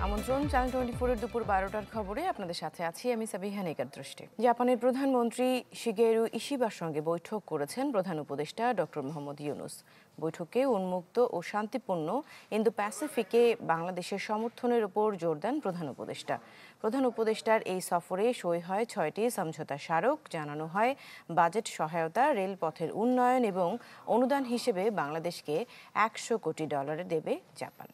আমন্ত্রণ চ্যানেল 24 এর দুপুর 12টার খবরে আপনাদের সাথে আছি আমি সাবিহা নেকার দৃষ্টি। জাপানের প্রধানমন্ত্রী শিগেরু ইশিবার সঙ্গে বৈঠক করেছেন প্রধান উপদেষ্টা ডক্টর মোহাম্মদ ইউনুস। বৈঠকে উন্মুক্ত ও শান্তিপূর্ণ ইন্দো প্যাসিফিকে বাংলাদেশের সমর্থনের উপর জোর দেন প্রধান উপদেষ্টা। প্রধান উপদেষ্টার এই সফরে সই হয় 6টি সমঝোতা স্মারক। জানানো হয় বাজেট সহায়তা, রেলপথের উন্নয়ন এবং অনুদান হিসেবে বাংলাদেশকে $100 কোটি দেবে জাপান।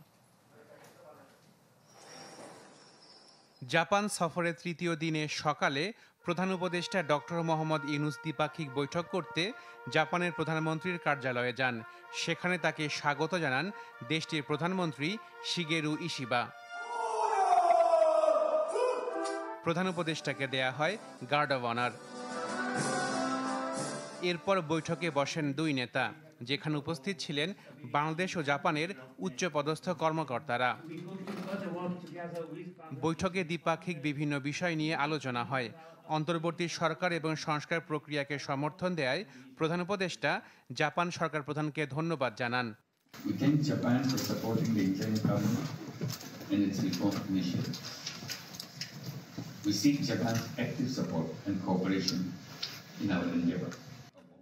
জাপান সফরের তৃতীয় দিনে সকালে প্রধান উপদেষ্টা ডক্টর মোহাম্মদ ইউনুস দ্বিপাক্ষিক বৈঠক করতে জাপানের প্রধানমন্ত্রীর কার্যালয়ে যান। সেখানে তাকে স্বাগত জানান দেশটির প্রধানমন্ত্রী শিগেরু ইশিবা। প্রধান উপদেষ্টাকে দেয়া হয় গার্ড অব অনার। এরপর বৈঠকে বসেন দুই নেতা, যেখানে উপস্থিত ছিলেন বাংলাদেশ ও জাপানের উচ্চপদস্থ কর্মকর্তারা। বৈঠকে দ্বিপাক্ষিক বিভিন্ন বিষয় নিয়ে আলোচনা হয়। অন্তর্বর্তী সরকার এবং সংস্কার প্রক্রিয়াকে সমর্থন দেয় প্রধান উপদেষ্টা জাপান সরকার প্রধানকে ধন্যবাদ জানান।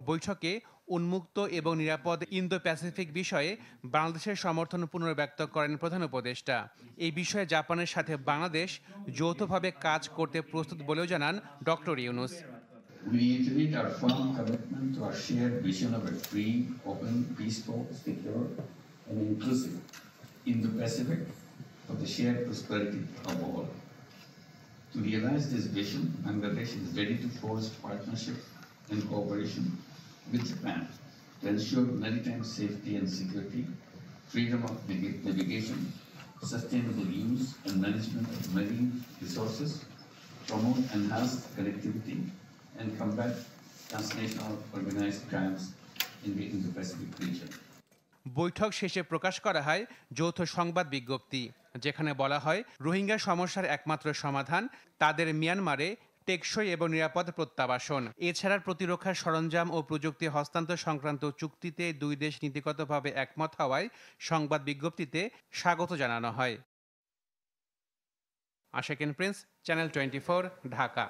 বৈঠকে উন্মুক্ত এবং নিরাপদ ইন্দো প্যাসিফিক বিষয়ে বাংলাদেশের সমর্থন পুনর্ব্যক্ত করেন প্রধান উপদেষ্টা। এই বিষয়ে জাপানের সাথে বাংলাদেশ যৌথভাবে কাজ করতে প্রস্তুত বলেও জানান doctor Yunus. We reiterate our firm commitment to our shared vision of a free, open, peaceful, secure, and inclusive Indo-Pacific for the shared prosperity of all. To realize this vision, Bangladesh is ready to forge partnership and cooperation with Japan to ensure maritime safety and security, freedom of navigation, sustainable use and management of marine resources, promote enhanced connectivity, and combat transnational organized crimes in the Indo-Pacific region. বৈঠক শেষে প্রকাশ করা হয় যৌথ সংবাদ বিজ্ঞপ্তি, যেখানে বলা হয় রোহিঙ্গা সমস্যার একমাত্র সমাধান তাদের মিয়ানমারে টেকসই এবং নিরাপদ প্রত্যাবাসন। এছাড়া প্রতিরক্ষার সরঞ্জাম ও প্রযুক্তি হস্তান্তর সংক্রান্ত চুক্তিতে দুই দেশ নীতিগতভাবে একমত হওয়ায় সংবাদ বিজ্ঞপ্তিতে স্বাগত জানানো হয়। আশাকিন প্রিন্স, চ্যানেল 24, ঢাকা।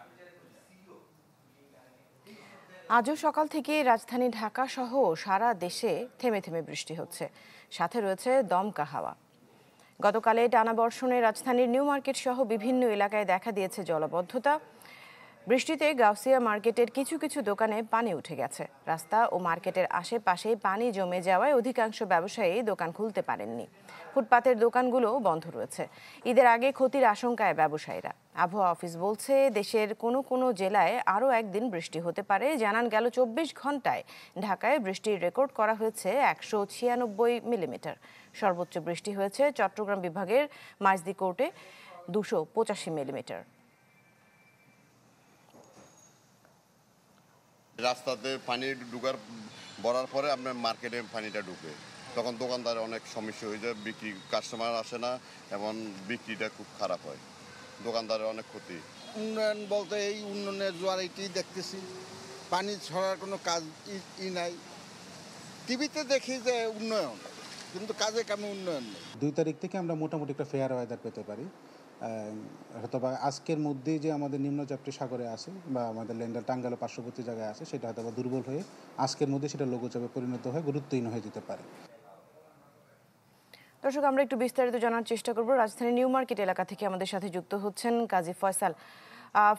আজও সকাল থেকে রাজধানী ঢাকা সহ সারা দেশে থেমে থেমে বৃষ্টি হচ্ছে, সাথে রয়েছে দমকা হাওয়া। গতকালে টানা বর্ষণে রাজধানীর নিউ মার্কেট সহ বিভিন্ন এলাকায় দেখা দিয়েছে জলাবদ্ধতা। বৃষ্টিতে গাউসিয়া মার্কেটের কিছু কিছু দোকানে পানি উঠে গেছে। রাস্তা ও মার্কেটের আশেপাশে পানি জমে যাওয়ায় অধিকাংশ ব্যবসায়ী দোকান খুলতে পারেননি। ফুটপাতের দোকানগুলো বন্ধ রয়েছে। ঈদের আগে ক্ষতির আশঙ্কায় ব্যবসায়ীরা। আবহাওয়া অফিস বলছে দেশের কোনো কোনো জেলায় আরও একদিন বৃষ্টি হতে পারে। জানান গেল 24 ঘন্টায় ঢাকায় বৃষ্টির রেকর্ড করা হয়েছে 196 মিলিমিটার। সর্বোচ্চ বৃষ্টি হয়েছে চট্টগ্রাম বিভাগের মাইজদিকোটে 285 মিলিমিটার। রাস্তাতে পানি ভরার পরে আপনার মার্কেটে পানিটা ঢুকে, তখন দোকানদারের অনেক সমস্যা হয়ে যায়, বিক্রি কাস্টমার আসে না এবং বিক্রিটা খুব খারাপ হয়, দোকানদারের অনেক ক্ষতি। উন্নয়ন বলতে এই উন্নয়নের জোয়ার এইটাই দেখতেছি, পানি ছড়ার কোনো কাজ নাই। টিভিতে দেখি যে উন্নয়ন, কিন্তু কাজে কামে উন্নয়ন নেই। 2 তারিখ থেকে আমরা মোটামুটি একটা ফেয়ার ওয়েদার পেতে পারি। হয়তো বা আজকের মধ্যেই যে আমাদের নিম্নচাপটি সাগরে আছে বা আমাদের ল্যান্ডার টাঙ্গাইল পার্শ্ববর্তী জায়গায় আছে, সেটা হয়তো বা দুর্বল হয়ে আজকের মধ্যে সেটা লঘুচাপে পরিণত হয়ে গুরুত্বহীন হয়ে যেতে পারে। দর্শক, আমরা একটু বিস্তারিত জানার চেষ্টা করব। রাজধানীর নিউ মার্কেট এলাকা থেকে আমাদের সাথে যুক্ত হচ্ছেন কাজী ফয়সাল।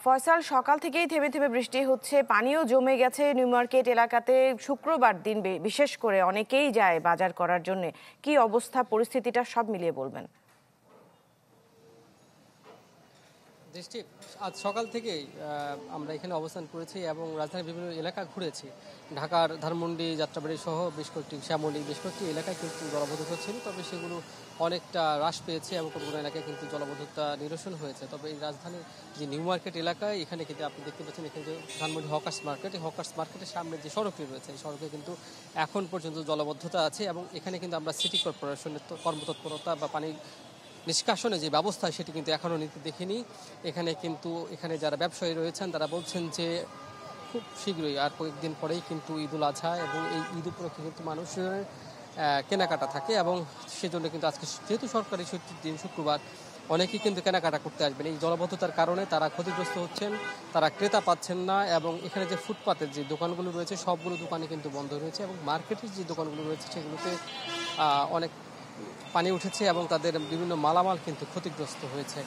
ফয়সাল, সকাল থেকেই থেমে থেমে বৃষ্টি হচ্ছে, পানিও জমে গেছে নিউ মার্কেট এলাকাতে। শুক্রবার দিন বিশেষ করে অনেকেই যায় বাজার করার জন্য। কি অবস্থা, পরিস্থিতিটা সব মিলিয়ে বলবেন? দৃষ্টি, আজ সকাল থেকেই আমরা এখানে অবস্থান করেছি এবং রাজধানীর বিভিন্ন এলাকা ঘুরেছি। ঢাকার ধানমন্ডি, যাত্রাবাড়ি সহ বেশ কয়েকটি, শ্যামলী, বেশ কয়েকটি এলাকায় কিন্তু জলাবদ্ধতা ছিল, তবে সেগুলো অনেকটা হ্রাস পেয়েছে এবং কোনো কোনো এলাকায় কিন্তু জলাবদ্ধতা নিরসন হয়েছে। তবে এই রাজধানীর যে নিউ মার্কেট এলাকায়, এখানে কিন্তু আপনি দেখতে পাচ্ছেন এখানে যে ধানমন্ডি হকার্স মার্কেট, এই হকার্স মার্কেটের সামনে যে সড়কটি রয়েছে, এই সড়কে কিন্তু এখন পর্যন্ত জলাবদ্ধতা আছে এবং এখানে কিন্তু আমরা সিটি কর্পোরেশনের কর্মতৎপরতা বা পানি নিষ্কাশনে যে ব্যবস্থা, সেটি কিন্তু এখনও নিতে দেখিনি। এখানে যারা ব্যবসায়ী রয়েছেন তারা বলছেন যে খুব শীঘ্রই, আর কয়েকদিন পরেই কিন্তু ঈদুল আজহা এবং এই ঈদ উপলক্ষে কিন্তু মানুষের কেনাকাটা থাকে এবং সেজন্য কিন্তু আজকে যেহেতু সরকারি ছুটির দিন শুক্রবার, অনেকেই কিন্তু কেনাকাটা করতে আসবেন। এই জলাবদ্ধতার কারণে তারা ক্ষতিগ্রস্ত হচ্ছেন, তারা ক্রেতা পাচ্ছেন না, এবং এখানে যে ফুটপাতের যে দোকানগুলো রয়েছে সবগুলো দোকানে কিন্তু বন্ধ রয়েছে, এবং মার্কেটের যে দোকানগুলো রয়েছে সেগুলোতে অনেক পানি উঠেছে এবং তাদের বিভিন্ন মালামাল কিন্তু ক্ষতিগ্রস্ত হয়েছে।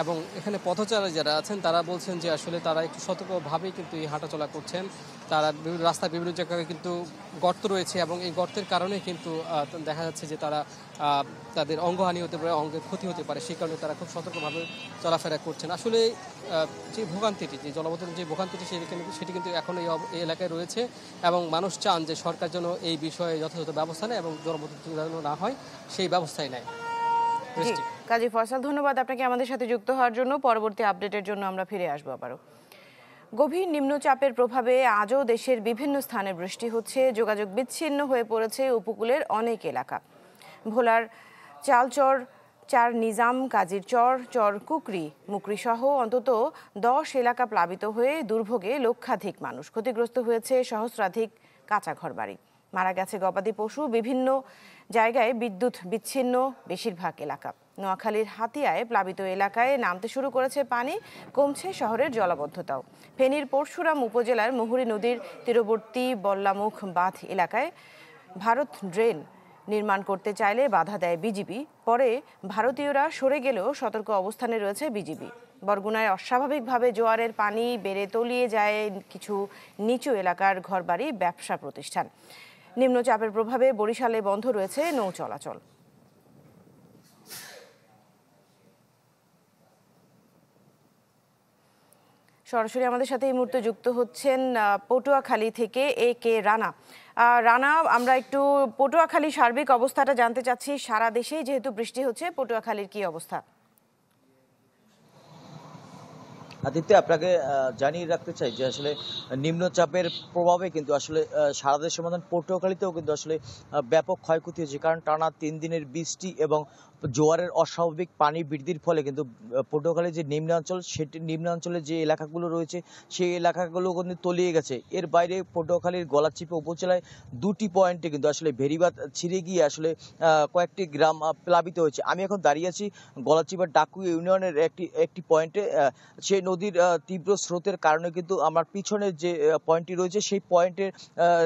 এবং এখানে পথচারী যারা আছেন তারা বলছেন যে আসলে তারা একটু সতর্কভাবেই কিন্তু এই হাঁটাচলা করছেন। তারা রাস্তায় বিভিন্ন জায়গায় কিন্তু গর্ত রয়েছে, এবং এই গর্তের কারণে কিন্তু দেখা যাচ্ছে যে তারা তাদের অঙ্গহানি হতে পারে, অঙ্গের ক্ষতি হতে পারে, সেই কারণে তারা খুব সতর্কভাবে চলাফেরা করছেন। আসলে যে ভোগান্তিটি, যে জলাবদ্ধতার যে ভোগান্তিটি সেটি কিন্তু এখন এই এলাকায় রয়েছে, এবং মানুষ চান যে সরকার যেন এই বিষয়ে যথাযথ ব্যবস্থা নেয় এবং জলাবদ্ধতা যেন না হয় সেই ব্যবস্থাই নেয়। কাজী ফয়সাল, ধন্যবাদ আপনাকে আমাদের সাথে যুক্ত হওয়ার জন্য। পরবর্তী আপডেটের জন্য আমরা ফিরে আসবো আবারও। গভীর নিম্নচাপের প্রভাবে আজও দেশের বিভিন্ন স্থানে বৃষ্টি হচ্ছে। যোগাযোগ বিচ্ছিন্ন হয়ে পড়েছে উপকূলের অনেক এলাকা। ভোলার চালচর, চার নিজাম, কাজীর চর, চর কুকরি, মুকরি সহ অন্তত 10 এলাকা প্লাবিত হয়ে দুর্ভোগে লক্ষাধিক মানুষ। ক্ষতিগ্রস্ত হয়েছে সহস্রাধিক কাঁচা ঘরবাড়ি। মারা গেছে গবাদি পশু। বিভিন্ন জায়গায় বিদ্যুৎ বিচ্ছিন্ন বেশিরভাগ এলাকা। নোয়াখালীর হাতিয়ায় প্লাবিত এলাকায় নামতে শুরু করেছে পানি, কমছে শহরের জলাবদ্ধতাও। ফেনীর পরশুরাম উপজেলার মুহুরী নদীর তীরবর্তী বল্লামুখ বাঁধ এলাকায় ভারত ড্রেন নির্মাণ করতে চাইলে বাধা দেয় বিজিবি। পরে ভারতীয়রা সরে গেলেও সতর্ক অবস্থানে রয়েছে বিজিবি। বরগুনায় অস্বাভাবিকভাবে জোয়ারের পানি বেড়ে তলিয়ে যায় কিছু নিচু এলাকার ঘরবাড়ি, ব্যবসা প্রতিষ্ঠান। নিম্নচাপের প্রভাবে বরিশালে বন্ধ রয়েছে নৌ চলাচল। সরাসরি আমাদের সাথে এই মুহূর্তে যুক্ত হচ্ছেন পটুয়াখালী থেকে কে রানা। রানা, আমরা একটু পটুয়াখালী সার্বিক অবস্থাটা জানতে চাচ্ছি। সারা দেশেই যেহেতু বৃষ্টি হচ্ছে, পটুয়াখালীর কি অবস্থা? আদিত্য, আপনাকে জানিয়ে রাখতে চাই যে আসলে নিম্নচাপের প্রভাবে কিন্তু আসলে সারা দেশের মতন পটুয়াখালীতেও কিন্তু আসলে ব্যাপক ক্ষয়ক্ষতি হয়েছে। কারণ টানা 3 দিনের বৃষ্টি এবং জোয়ারের অস্বাভাবিক পানি বৃদ্ধির ফলে কিন্তু পটুয়াখালীর যে নিম্নাঞ্চল, সেটি নিম্নাঞ্চলের যে এলাকাগুলো রয়েছে সেই এলাকাগুলো কিন্তু তলিয়ে গেছে। এর বাইরে পটুয়াখালীর গলাচিপা উপজেলায় 2টি পয়েন্টে কিন্তু আসলে ভেরিবাঁধ ছিঁড়ে গিয়ে আসলে কয়েকটি গ্রাম প্লাবিত হয়েছে। আমি এখন দাঁড়িয়ে আছি গলাচিপার ডাকু ইউনিয়নের একটি পয়েন্টে। সেই নদীর তীব্র স্রোতের কারণে কিন্তু আমার পিছনের যে পয়েন্টটি রয়েছে সেই পয়েন্টের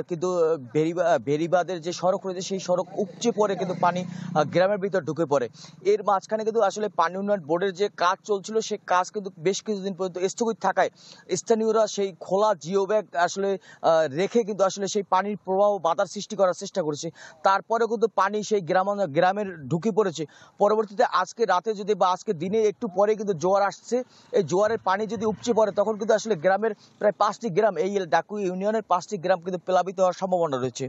কিন্তু ভেরিবাঁধের যে সড়ক রয়েছে সেই সড়ক উপচে পড়ে কিন্তু পানি গ্রামের ভিতর ঢুকে পড়ে। এর মাঝখানে কিন্তু আসলে পানি উন্নয়ন বোর্ডের যে কাজ চলছিল সেই কাজ কিন্তু বেশ কিছুদিন পর্যন্ত স্থগিত থাকায় স্থানীয়রা সেই খোলা জিও ব্যাগ আসলে রেখে কিন্তু আসলে সেই পানির প্রবাহ বাধার সৃষ্টি করার চেষ্টা করেছে। তারপরে কিন্তু পানি সেই গ্রামের ঢুকে পড়েছে। পরবর্তীতে আজকে রাতে যদি বা আজকে দিনে একটু পরে কিন্তু জোয়ার আসছে। এই জোয়ারের পানি যদি উপচে পড়ে তখন কিন্তু আসলে গ্রামের প্রায় 5টি গ্রাম, এই ডাকু ইউনিয়নের 5টি গ্রাম কিন্তু প্লাবিত হওয়ার সম্ভাবনা রয়েছে।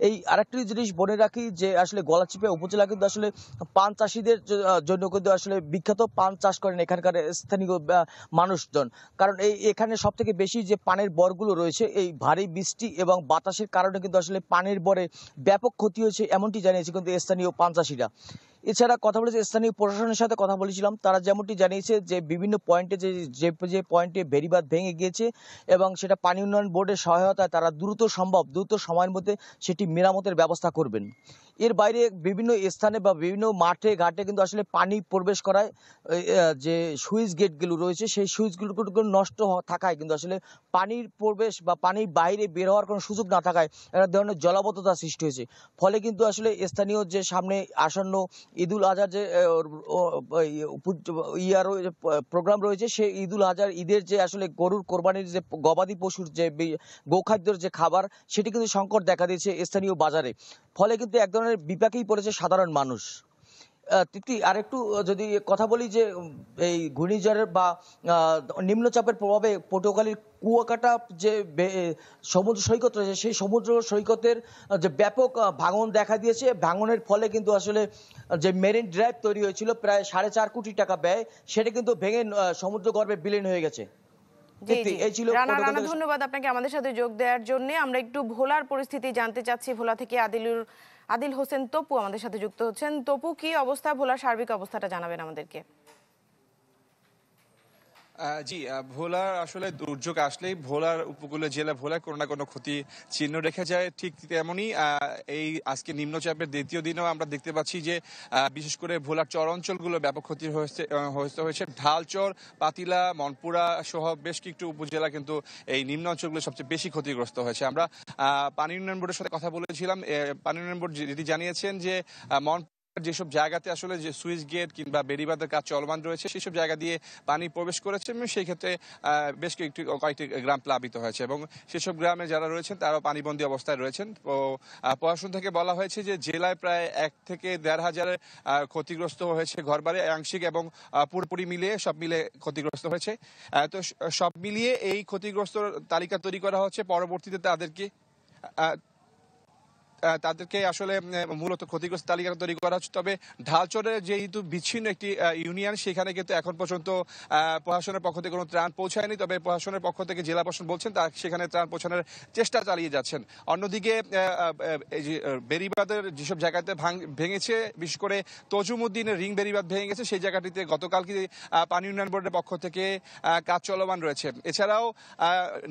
এই আরেকটি জিনিস বলে রাখি যে আসলে গলাচিপা উপজেলা কিন্তু আসলে পান চাষিদের জন্য কিন্তু আসলে বিখ্যাত। পান চাষ করেন এখানকার স্থানীয় মানুষজন। কারণ এখানে সব থেকে বেশি যে পানের বরগুলো রয়েছে, এই ভারী বৃষ্টি এবং বাতাসের কারণে কিন্তু আসলে পানির বরে ব্যাপক ক্ষতি হয়েছে, এমনটি জানিয়েছে কিন্তু স্থানীয় পান চাষিরা। এছাড়া কথা বলেছে স্থানীয় প্রশাসনের সাথে কথা বলেছিলাম, তারা যেমনটি জানিয়েছে যে বিভিন্ন পয়েন্টে যে পয়েন্টে বেড়িবাঁধ ভেঙে গিয়েছে এবং সেটা পানি উন্নয়ন বোর্ডের সহায়তায় তারা দ্রুত সময়ের মধ্যে সেটি মেরামতের ব্যবস্থা করবেন। এর বাইরে বিভিন্ন স্থানে বা বিভিন্ন মাঠে ঘাটে কিন্তু আসলে পানি প্রবেশ করায় যে সুইচ গেটগুলো রয়েছে সেই সুইচগুলো নষ্ট থাকায় কিন্তু আসলে পানির প্রবেশ বা পানির বাইরে বের হওয়ার কোনো সুযোগ না থাকায় একটা ধরনের জলাবদ্ধতা সৃষ্টি হয়েছে। ফলে কিন্তু আসলে স্থানীয় যে সামনে আসন্ন ঈদুল আজহার যে প্রোগ্রাম রয়েছে সেই ঈদুল আজহার ঈদের যে আসলে গরুর কোরবানির যে গবাদি পশুর যে গোখাদ্যের যে খাবার সেটি কিন্তু সংকট দেখা দিয়েছে স্থানীয় বাজারে। ফলে কিন্তু এক ধরনের বিপাকেই পড়েছে সাধারণ মানুষ। আরেকটু যদি কথা বলি যে এই ঘূর্ণিঝড়ের বা নিম্নচাপের প্রভাবে পটুয়াখালীর কুয়াকাটা যে সমুদ্র সৈকত রয়েছে সেই সমুদ্র সৈকতের যে ব্যাপক ভাঙন দেখা দিয়েছে। ভাঙনের ফলে কিন্তু আসলে যে মেরিন ড্রাইভ তৈরি হয়েছিল প্রায় 4.5 কোটি টাকা ব্যয়, সেটা কিন্তু ভেঙে সমুদ্র গর্ভে বিলীন হয়ে গেছে। রানা, ধন্যবাদ আপনাকে আমাদের সাথে যোগ দেওয়ার জন্য। আমরা একটু ভোলার পরিস্থিতি জানতে চাচ্ছি। ভোলা থেকে আদিল হোসেন তপু আমাদের সাথে যুক্ত হচ্ছেন। তপু, কি অবস্থা ভোলার সার্বিক অবস্থাটা জানাবেন আমাদেরকে। জি, ভোলার আসলে দুর্যোগ আসলেই ভোলার উপকূলীয় জেলা ভোলার কোনো না কোনো ক্ষতি চিহ্ন রেখে যায়। ঠিক তেমনই এই আজকে নিম্নচাপের দ্বিতীয় দিনেও আমরা দেখতে পাচ্ছি যে বিশেষ করে ভোলার চর অঞ্চলগুলো ব্যাপক ক্ষতি হয়েছে। ঢালচর, পাতিলা, মনপুরা সহ বেশ কিছু উপজেলা কিন্তু এই নিম্ন অঞ্চলগুলো সবচেয়ে বেশি ক্ষতিগ্রস্ত হয়েছে। আমরা পানি উন্নয়ন বোর্ডের সাথে কথা বলেছিলাম। পানি উন্নয়ন বোর্ড যেটি জানিয়েছেন যে যেসব জায়গাতে আসলে যে সুইচ গেট কিংবা বেড়িবাঁধের কাজ চলমান রয়েছে সেসব জায়গা দিয়ে পানি প্রবেশ করেছে এবং সেই ক্ষেত্রে বেশ কয়েকটি গ্রাম প্লাবিত হয়েছে এবং সেসব গ্রামে যারা রয়েছেন তারাও পানিবন্দী অবস্থায় রয়েছেন। তো প্রশাসন থেকে বলা হয়েছে যে জেলায় প্রায় 1 থেকে 1.5 হাজারের ক্ষতিগ্রস্ত হয়েছে ঘরবাড়ি, আংশিক এবং পুরোপুরি মিলিয়ে সব মিলে ক্ষতিগ্রস্ত হয়েছে। তো সব মিলিয়ে এই ক্ষতিগ্রস্ত তালিকা তৈরি করা হচ্ছে। পরবর্তীতে তাদেরকে আসলে মূলত ক্ষতিগ্রস্ত তালিকা তৈরি করা হচ্ছে। তবে ঢালচরের যেহেতু বিচ্ছিন্ন একটি ইউনিয়ন, সেখানে কিন্তু এখন পর্যন্ত প্রশাসনের পক্ষ থেকে কোনো ত্রাণ পৌঁছায়নি। তবে প্রশাসনের পক্ষ থেকে জেলা প্রশাসন বলছেন তা সেখানে ত্রাণ পৌঁছানোর চেষ্টা চালিয়ে যাচ্ছেন। অন্যদিকে এই যে বেড়িবাঁধের যেসব জায়গাতে ভেঙেছে, বিশেষ করে তজুমুদ্দিনের রিং বেড়িবাঁধ ভেঙে গেছে, সেই জায়গাটিতে গতকালকে পানি উন্নয়ন বোর্ডের পক্ষ থেকে কাজ চলমান রয়েছে। এছাড়াও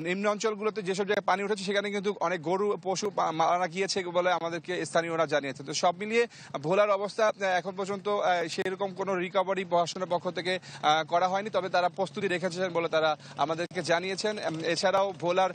নিম্ন অঞ্চলগুলোতে যেসব জায়গায় পানি উঠেছে সেখানে কিন্তু অনেক গরু পশু মারা গিয়েছে বলে আমাদেরকে স্থানীয়রা জানিয়েছে। তো সব মিলিয়ে ভোলার অবস্থা এখন পর্যন্ত সেরকম কোনো রিকভারি প্রশাসনের পক্ষ থেকে করা হয়নি, তবে তারা প্রস্তুতি রেখেছেন বলে তারা আমাদেরকে জানিয়েছেন। এছাড়াও ভোলার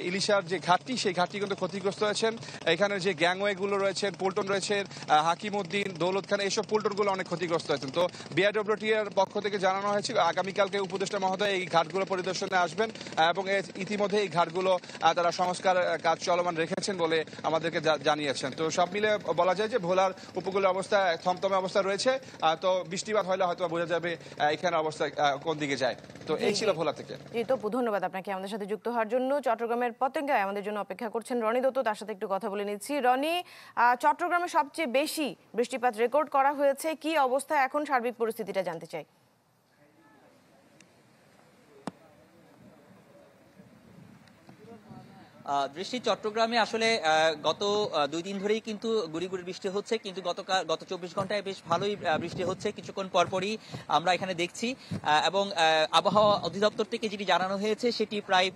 ইলিশার যে ঘাটটি, সেই ঘাটটি কিন্তু ক্ষতিগ্রস্ত হয়েছেন। এখানে যে গ্যাংওয়েগুলো রয়েছেন, পল্টন রয়েছেন, হাকিমউদ্দিন, দৌলত খান, এইসব পল্টনগুলো অনেক ক্ষতিগ্রস্ত হয়েছেন। তো বিআরডব্লিউটি এর পক্ষ থেকে জানানো হয়েছে আগামীকালকে উপদেষ্টা মহোদয় এই ঘাটগুলো পরিদর্শনে আসবেন এবং ইতিমধ্যে এই ঘাটগুলো তারা সংস্কার কাজ চলমান রেখেছেন বলে আমাদেরকে জানিয়েছেন। তো সব মিলে বলা যায় যে ভোলার উপকূলের অবস্থা থমথমে অবস্থা রয়েছে। তো বৃষ্টিপাত হলে হয়তো বোঝা যাবে এখানে অবস্থা কোন দিকে যায়। তো এই ছিল ভোলা থেকে। জি, তো ধন্যবাদ আপনাকে আমাদের সাথে যুক্ত হওয়ার জন্য। চট্টগ্রামের পতেঙ্গায় আমাদের জন্য অপেক্ষা করছেন রনি দত্ত, তার সাথে একটু কথা বলে নিচ্ছি। রনি, চট্টগ্রামে সবচেয়ে বেশি বৃষ্টিপাত রেকর্ড করা হয়েছে, কি অবস্থা এখন, সার্বিক পরিস্থিতিটা জানতে চাই। দৃষ্টি, চট্টগ্রামে আসলে গত 2 দিন ধরেই কিন্তু গুড়ি গুড়ি বৃষ্টি হচ্ছে, কিন্তু গত 24 ঘন্টায় বেশ ভালোই বৃষ্টি হচ্ছে। কিছুক্ষণ পরপরই আমরা এখানে দেখছি এবং আবহাওয়া অধিদপ্তর থেকে যেটি জানানো হয়েছে সেটি প্রায়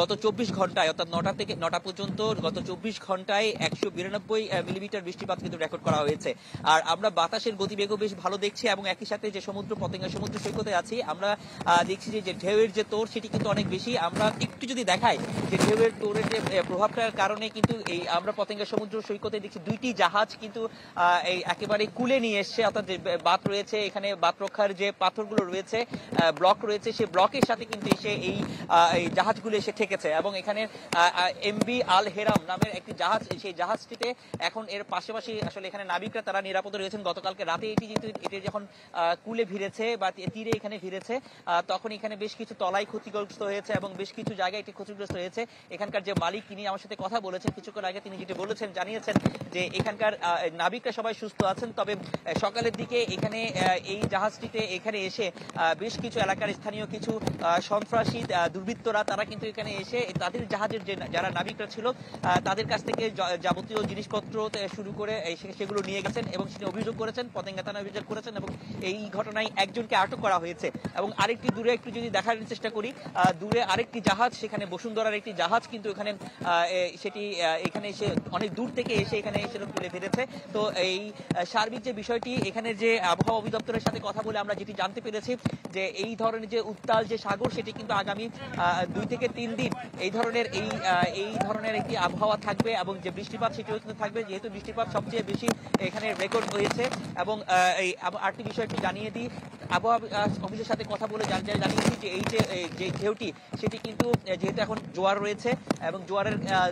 গত 24 ঘন্টায় অর্থাৎ 9টা থেকে 9টা পর্যন্ত গত 24 ঘন্টায় 192 মিলিমিটার বৃষ্টিপাত কিন্তু রেকর্ড করা হয়েছে। আর আমরা বাতাসের গতিবেগও বেশ ভালো দেখছি এবং একই সাথে যে পতেঙ্গা সমুদ্র সৈকতে আছি আমরা দেখছি যে ঢেউয়ের যে তোড় সেটি কিন্তু অনেক বেশি। আমরা একটু যদি দেখাই যে ঢেউয়ের তোড়ের যে প্রভাবটার কারণে কিন্তু এই আমরা পতেঙ্গা সমুদ্র সৈকতে দেখছি 2টি জাহাজ কিন্তু এই একেবারে কুলে নিয়ে এসছে, অর্থাৎ যে বাঁধ রয়েছে এখানে বাঁধ রক্ষার যে পাথরগুলো রয়েছে, ব্লক রয়েছে, সেই ব্লকের সাথে কিন্তু এসে এই জাহাজগুলো এসে ঠেকেছে এবং এখানে এমবি আল হেরাম নামের একটি জাহাজ, সেই জাহাজটিতে এখন এর পাশাপাশি আসলে এখানে নাবিকরা তারা নিরাপদে রয়েছেন। গতকালকে রাতে এটি যখন কুলে ভিড়েছে বা তীরে এখানে ভিড়েছে তখন এখানে বেশ কিছু তলাই ক্ষতিগ্রস্ত হয়েছে এবং বেশ কিছু জায়গায় এটি ক্ষতিগ্রস্ত হয়েছে। এখানকার যে মালিক তিনি আমার সাথে কথা বলেছেন কিছুক্ষণ আগে, তিনি যেটি বলেছেন জানিয়েছেন যে এখানকার নাবিকরা সবাই সুস্থ আছেন। তবে সকালের দিকে এখানে এই জাহাজটিতে এখানে এসে বেশ কিছু এলাকার স্থানীয় কিছু সন্ত্রাসী দুর্বৃত্তরা তারা কিন্তু এখানে এসে তাদের জাহাজের যে যারা নাবিকরা ছিল তাদের কাছ থেকে যাবতীয় জিনিসপত্র শুরু করে সেগুলো নিয়ে গেছেন এবং সেটি অভিযোগ করেছেন, পতেঙ্গা থানায় অভিযোগ করেছেন এবং এই ঘটনায় একজনকে আটক করা হয়েছে। এবং আরেকটি দূরে একটু যদি দেখার চেষ্টা করি, দূরে আরেকটি জাহাজ, সেখানে বসুন্ধরার একটি জাহাজ কিন্তু এখানে সেটি এখানে এসে অনেক দূর থেকে এসে এখানে এসে তুলে ফেলেছে। তো এই সার্বিক যে বিষয়টি, এখানে যে আবহাওয়া অধিদপ্তরের সাথে কথা বলে আমরা যেটি জানতে পেরেছি যে এই ধরনের যে উত্তাল যে সাগর সেটি কিন্তু আগামী 2 থেকে 3 দিন এই ধরনের একটি আবহাওয়া থাকবে এবং যে বৃষ্টিপাত সেটিও কিন্তু থাকবে, যেহেতু বৃষ্টিপাত সবচেয়ে বেশি এখানে রেকর্ড হয়েছে। এবং এই আরেকটি বিষয় একটু জানিয়ে দিই, আবহাওয়া অফিসের সাথে কথা বলে জানিয়েছি যে এই যে ঢেউটি সেটি কিন্তু যেহেতু এখন জোয়ার রয়েছে এবং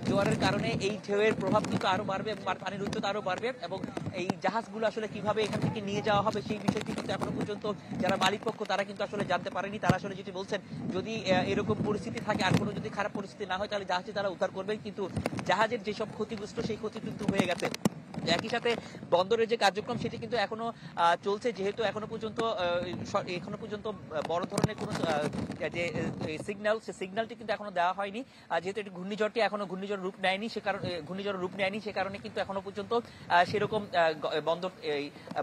জোয়ারের কারণে এই ঢেউয়ের প্রভাব কিন্তু আরো বাড়বে, পানির উচ্চতা আরো বাড়বে এবং এই জাহাজগুলো আসলে কিভাবে এখান থেকে নিয়ে যাওয়া হবে সেই বিষয়টি কিন্তু এখনো পর্যন্ত যারা মালিক পক্ষ তারা কিন্তু আসলে জানতে পারেনি। তারা আসলে যেটি বলছেন যদি এরকম পরিস্থিতি থাকে আর কোনো যদি খারাপ পরিস্থিতি না হয় তাহলে জাহাজটি তারা উদ্ধার করবেন, কিন্তু জাহাজের যেসব ক্ষতিগ্রস্ত সেই ক্ষতি কিন্তু হয়ে গেছে। একই সাথে বন্দরের যে কার্যক্রম সেটি কিন্তু এখনো চলছে, যেহেতু এখনো পর্যন্ত বড় ধরনের কোনো যে সিগন্যাল, সেই সিগন্যালটি কিন্তু এখনো দেওয়া হয়নি, যেহেতু এটি ঘূর্ণিঝড়টি এখনো ঘূর্ণিঝড় রূপ নেয়নি, সে কারণে কিন্তু এখনো পর্যন্ত সেরকম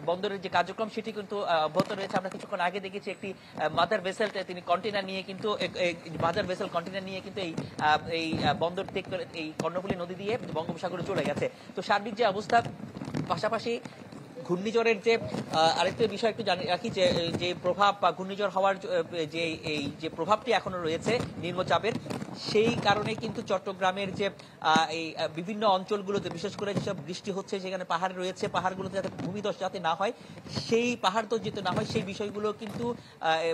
বন্দরের যে কার্যক্রম সেটি কিন্তু অব্যাহত রয়েছে। আমরা কিছুক্ষণ আগে দেখেছি একটি মাদার ভেসেল তিনি কন্টেনার নিয়ে কিন্তু এই বন্দর ত্যাগ করে এই কর্ণফুলী নদী দিয়ে বঙ্গোপসাগরে চলে গেছে। তো সার্বিক যে অবস্থা, পাশাপাশি ঘূর্ণিঝড়ের যে আরেকটা বিষয় একটু জানি রাখি, যে প্রভাব বা ঘূর্ণিঝড় হওয়ার যে প্রভাবটি এখনো রয়েছে নিম্নচাপের, সেই কারণে কিন্তু চট্টগ্রামের যে এই বিভিন্ন অঞ্চলগুলোতে বিশেষ করে যেসব বৃষ্টি হচ্ছে, সেখানে পাহাড় রয়েছে, পাহাড়গুলোতে যাতে ভূমিধস যাতে না হয়, সেই পাহাড় ধস যাতে না হয়, সেই বিষয়গুলো কিন্তু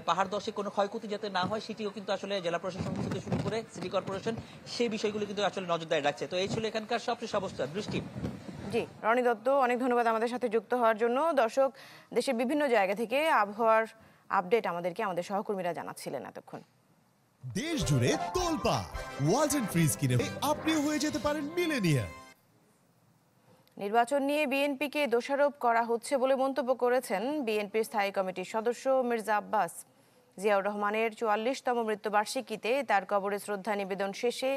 পাহাড় ধসে কোনো ক্ষয়ক্ষতি যাতে না হয়, সেটিও কিন্তু আসলে জেলা প্রশাসন থেকে শুরু করে সিটি কর্পোরেশন সেই বিষয়গুলো কিন্তু আসলে নজরদারি রাখছে। তো এই ছিল এখানকার সবশেষ অবস্থা। দৃষ্টি। জি, রনি দত্ত, অনেক ধন্যবাদ আমাদের সাথে যুক্ত হওয়ার জন্য। দর্শক, দেশের বিভিন্ন জায়গা থেকে আবহাওয়ার আপডেট আমাদের সহকর্মীরা জানাচ্ছিলেন এতক্ষণ। দেশ জুড়ে তোলপা ওয়ালটন ফ্রিজ কিনে আপনিও হয়ে যেতে পারেন মিলেনিয়ার। নির্বাচন নিয়ে বিএনপিকে দোষারোপ করা হচ্ছে বলে মন্তব্য করেছেন বিএনপির স্থায়ী কমিটির সদস্য মির্জা আব্বাস। জিয়াউর রহমানের ৪৪তম মৃত্যুবার্ষিকীতে তার কবরে শ্রদ্ধা নিবেদন শেষে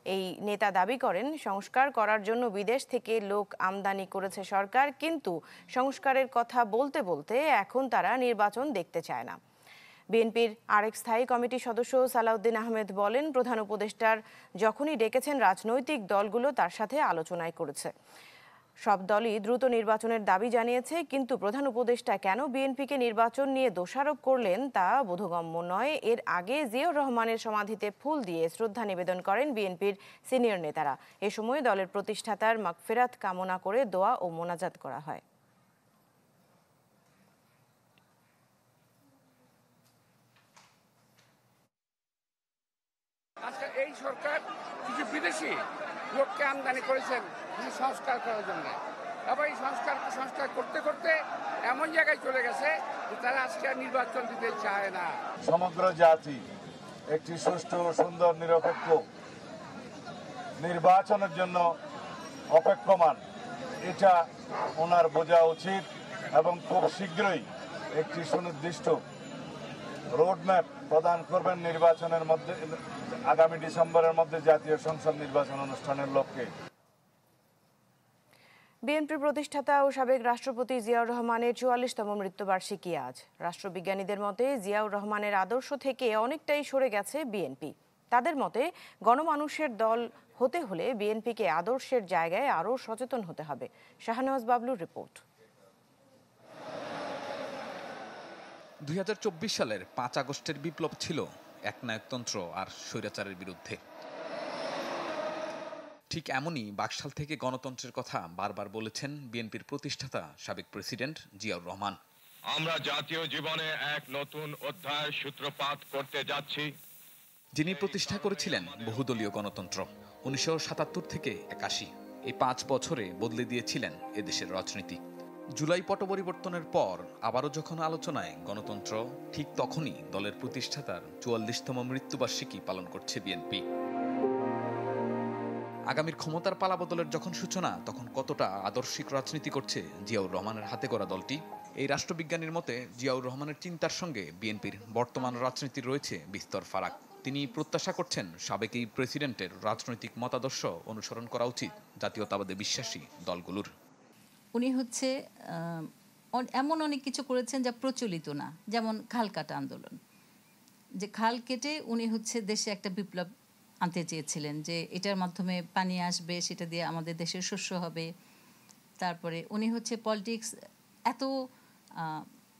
এই নেতা দাবি করেন, সংস্কার করার জন্য বিদেশ থেকে লোক আমদানি করেছে সরকার, কিন্তু সংস্কারের কথা বলতে বলতে এখন তারা নির্বাচন দেখতে চায় না। বিএনপির আরেক স্থায়ী কমিটির সদস্য সালাউদ্দিন আহমেদ বলেন, প্রধান উপদেষ্টার যখনই ডেকেছেন রাজনৈতিক দলগুলো তার সাথে আলোচনায় করেছে। সব দলই দ্রুত নির্বাচনের দাবি জানিয়েছে, কিন্তু প্রধান উপদেষ্টা কেন বিএনপিকে নির্বাচন নিয়ে দোষারোপ করলেন তা বোধগম্য নয়। এর আগে জিয়াউর রহমানের সমাধিতে ফুল দিয়ে শ্রদ্ধা নিবেদন করেন বিএনপির সিনিয়র নেতারা। এ সময় দলের প্রতিষ্ঠাতার মাগফিরাত কামনা করে দোয়া ও মোনাজাত করা হয়। আজকে এই সরকার কিছু বিদেশি লোককে আমদানি করেছেন কিছু সংস্কার করার জন্য। আবার এই সংস্কার করতে করতে এমন জায়গায় চলে গেছে যে তারা আজকে আর নির্বাচন দিতে চায় না। সমগ্র জাতি একটি সুষ্ঠু, সুন্দর, নিরপেক্ষ নির্বাচনের জন্য অপেক্ষমান, এটা ওনার বোঝা উচিত এবং খুব শীঘ্রই একটি সুনির্দিষ্ট রোডম্যাপ প্রদান করবেন নির্বাচনের মধ্যে, আগামী ডিসেম্বরের মধ্যে জাতীয় সংসদ নির্বাচন অনুষ্ঠানের লক্ষ্যে। বিএনপির প্রতিষ্ঠাতা ও সাবেক রাষ্ট্রপতি জিয়াউর রহমানের ৪৪তম মৃত্যুবার্ষিকী আজ। রাষ্ট্রবিজ্ঞানীদের মতে জিয়াউর রহমানের আদর্শ থেকে অনেকটাই সরে গেছে বিএনপি। তাদের মতে গণমানুষের দল হতে হলে বিএনপিকে আদর্শের জায়গায় আরও সচেতন হতে হবে। শাহনওয়াজ বাবলুর রিপোর্ট। ২০২৪ সালের ৫ আগস্টের বিপ্লব ছিল একনায়কতন্ত্র আর স্বৈরাচারের বিরুদ্ধে। ঠিক এমনই বাকশাল থেকে গণতন্ত্রের কথা বারবার বলেছেন বিএনপির প্রতিষ্ঠাতা সাবেক প্রেসিডেন্ট জিয়াউর রহমান। আমরা জাতীয় জীবনে এক নতুন অধ্যায়ের সূত্রপাত করতে যাচ্ছি। যিনি প্রতিষ্ঠা করেছিলেন বহুদলীয় গণতন্ত্র ১৯৭৭ থেকে ৮১। এই ৫ বছরে বদলে দিয়েছিলেন এদেশের রাজনীতি। জুলাই পট পরিবর্তনের পর আবারও যখন আলোচনায় গণতন্ত্র, ঠিক তখনই দলের প্রতিষ্ঠাতার ৪৪তম মৃত্যুবার্ষিকী পালন করছে বিএনপি। আগামীর ক্ষমতার পালাবদলের যখন সূচনা, তখন কতটা আদর্শিক রাজনীতি করছে জিয়াউর রহমানের হাতে গড়া দলটি। এই রাষ্ট্রবিজ্ঞানীর মতে জিয়াউর রহমানের চিন্তার সঙ্গে বিএনপির বর্তমান রাজনীতির রয়েছে বিস্তর ফারাক। তিনি প্রত্যাশা করছেন সাবেক এই প্রেসিডেন্টের রাজনৈতিক মতাদর্শ অনুসরণ করা উচিত জাতীয়তাবাদে বিশ্বাসী দলগুলোর। উনি হচ্ছে এমন অনেক কিছু করেছেন যা প্রচলিত না, যেমন খাল কাটা আন্দোলন, যে খাল কেটে উনি হচ্ছে দেশে একটা বিপ্লব আনতে চেয়েছিলেন, যে এটার মাধ্যমে পানি আসবে, সেটা দিয়ে আমাদের দেশের শস্য হবে। তারপরে উনি হচ্ছে পলিটিক্স এত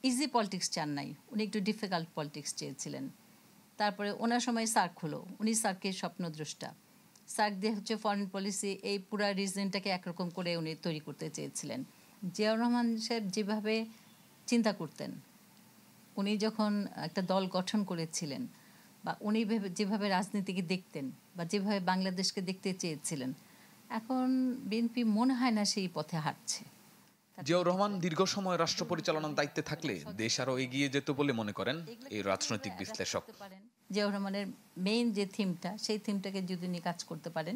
ইজি পলিটিক্স চান নাই, উনি একটু ডিফিকাল্ট পলিটিক্স চেয়েছিলেন। তারপরে ওনার সময় সার্ক হলো, উনি সার্কের স্বপ্নদ্রষ্টা। সার্ক দিয়ে হচ্ছে ফরেন পলিসি, এই পুরা রিজনটাকে একরকম করে উনি তৈরি করতে চেয়েছিলেন। জিয়াউর রহমান সাহেব যেভাবে চিন্তা করতেন, উনি যখন একটা দল গঠন করেছিলেন, বা উনি যেভাবে রাজনীতিকে দেখতেন, বা যেভাবে বাংলাদেশকে দেখতে চেয়েছিলেন, এখন বিএনপি মনে হয় না সেই পথে হাঁটছে। জিয়াউর রহমান দীর্ঘ সময় রাষ্ট্র পরিচালনার দায়িত্বে থাকলে দেশ আরও এগিয়ে যেত বলে মনে করেন এই রাজনৈতিক বিশ্লেষক। জিয়াউর রহমানের মেইন যে থিমটা, সেই থিমটাকে যদি উনি কাজ করতে পারেন,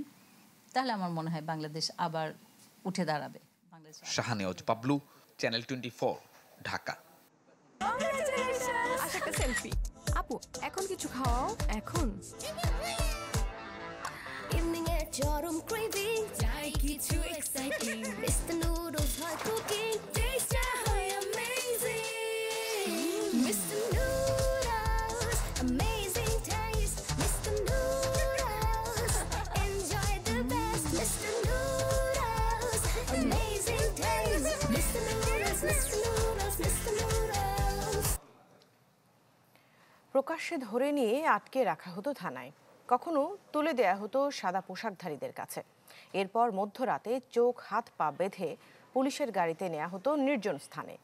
তাহলে আমার মনে হয় বাংলাদেশ আবার উঠে দাঁড়াবে। শাহানেওয়াজ পাবলু, চ্যানেল 24, ঢাকা। একটা সেলফি। আপু এখন কিছু খাওয়াও এখন। ইভিনিং এ চরম ক্রেভিং, চাই কিছু এক্সাইটিং। মিস্টার নুডলস হয় কুকিং, টেস্টটা হয় amazing. Mister noodles, amazing test. Mister noodles, enjoy the best. Mister noodles, amazing test. Mister noodles, mister noodles, mister noodles. প্রকাশ্যে ধরে নিয়ে আটকে রাখা হতো থানায়, কখনো তুলে দেয়া হতো সাদা পোশাকধারীদের কাছে। এরপর মধ্যরাতে চোখ হাত পা বেঁধে পুলিশের গাড়িতে নেওয়া হতো নির্জন স্থানে।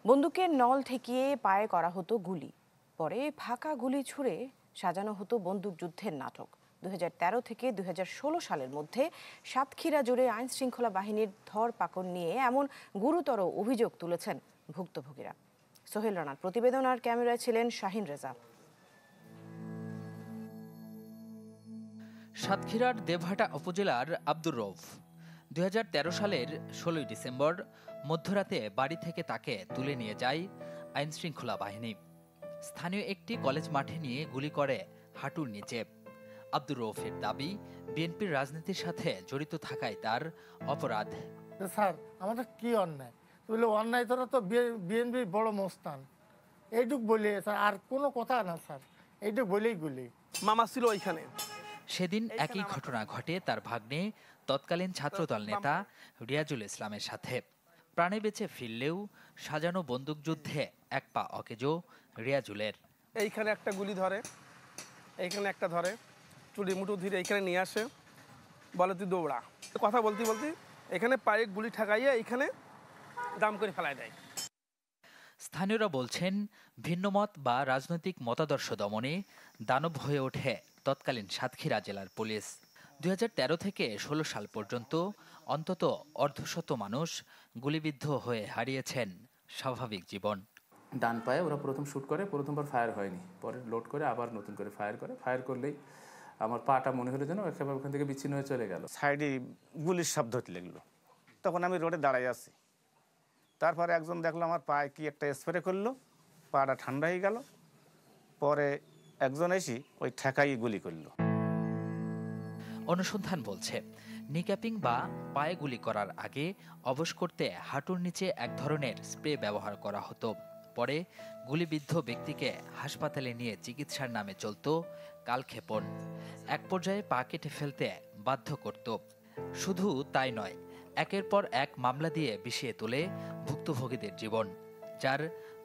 বন্দুকের নল ঠেকিয়ে পায়ে করা হতো গুলি, পরে ফাঁকা গুলি ছুড়ে সাজানো হতো বন্দুকযুদ্ধের নাটক। 2013 থেকে 2016 সালের মধ্যে সাতক্ষীরা জুড়ে আইন শৃঙ্খলা বাহিনীর ধরপাকড় নিয়ে এমন গুরুতর অভিযোগ তুলেছেন ভুক্তভোগীরা। সোহেল রানার প্রতিবেদন আর ক্যামেরায় ছিলেন শাহিন রেজা। সাতক্ষীরার দেবহাটা উপজেলার আব্দুর রউফ 2013 সালের 16 ডিসেম্বর মধ্যরাতে বাড়ি থেকে তাকে তুলে নিয়ে যায় আইন শৃঙ্খলা বাহিনী। স্থানীয় একটি কলেজ মাঠে নিয়ে গুলি করে হাঁটুর নিচে। আব্দুর রউফের দাবি, বিএনপির রাজনীতির সাথে জড়িত থাকায় তার অপরাধ। স্যার আমাদের কি অন্যায়? বলে অন্যায় তোরা তো বিএনপি বড় মস্তান, এইটুক বলে স্যার, আর কোনো কথা না স্যার, এইটুক বলেই গুলি। মামা ছিল ওইখানে। সেদিন একই ঘটনা ঘটে তার ভাগ্নে তৎকালীন ছাত্রদল নেতা রিয়াজুল ইসলামের সাথে। প্রাণে বেঁচে ফিরলেও সাজানো বন্দুকযুদ্ধে এক পা অকেজো রিয়াজুলের। এইখানে একটা গুলি ধরে, এইখানে একটা ধরে, চুড়ি মুঠো ধীরে এইখানে নিয়ে আসে, বলে তুই দৌড়া। কথা বলতে বলতে এখানে পায়ে গুলি ঠেকাইয়া এইখানে দাম করে ফেলায় দেয়। স্থানীয়রা বলছেন, ভিন্নমত বা রাজনৈতিক মতাদর্শ দমনে দানব হয়ে ওঠে তৎকালীন সাতক্ষীরা জেলার পুলিশ। 2013 থেকে 16 সাল পর্যন্ত অন্তত অর্ধশত মানুষ গুলিবিদ্ধ হয়ে হারিয়েছেন স্বাভাবিক জীবন। ডান পায়ে ওরা প্রথম শ্যুট করে, প্রথমবার ফায়ার হয়নি, পরে লোড করে আবার নতুন করে ফায়ার করে। ফায়ার করলেই আমার পাটা মনে হলো যেন একেবারে ওখান থেকে বিচ্ছিন্ন হয়ে চলে গেল। সাইডে গুলির শব্দ হতে লাগলো, তখন আমি রোডে দাঁড়াই আছি। তারপরে একজন দেখলো আমার পায়ে কি একটা স্প্রে করলো, পাটা ঠান্ডা হয়ে গেল। পরে একজন এসে ওই ঠেকাই গুলি করলো। অনুসন্ধান বলছে, নিক্যাপিং বা পায়ে গুলি করার আগে অবশ করতে হাঁটুর নিচে এক ধরনের স্প্রে ব্যবহার করা হতো। পরে গুলিবিদ্ধ ব্যক্তিকে হাসপাতালে নিয়ে চিকিৎসার নামে চলত কালক্ষেপণ। এক পর্যায়ে পা কেটে ফেলতে বাধ্য করত। শুধু তাই নয়, একের পর এক মামলা দিয়ে বিষিয়ে তোলে ভুক্তভোগীদের জীবন, যার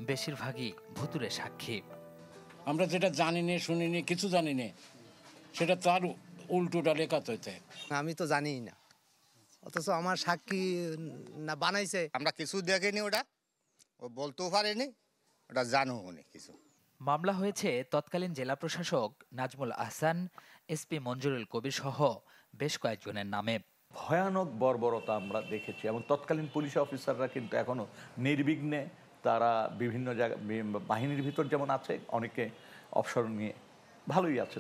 বেশিরভাগই ভুতুরে সাক্ষী। আমরা যেটা জানি না, শুনি না, কিছু জানি না, সেটা তার উল্টোটা লেখা হইতে। আমি তো জানিই না, অথচ আমার সাক্ষী না বানাইছে। আমরা কিছু দেখিনি, ওটা ও বলতেও পারেনি, ওটা জানো উনি কিছু। মামলা হয়েছে তৎকালীন জেলা প্রশাসক নাজমুল আহসান, এসপি মঞ্জুরুল কবির সহ বেশ কয়েকজনের নামে। ভয়ানক বর্বরতা আমরা দেখেছি এবং তৎকালীন পুলিশ অফিসাররা কিন্তু এখনো নির্বিঘ্নে তারা বিভিন্ন জায়গা বাহিনীর ভিতর যেমন আছে, অনেকে অবসর নিয়ে ভালোই আছে।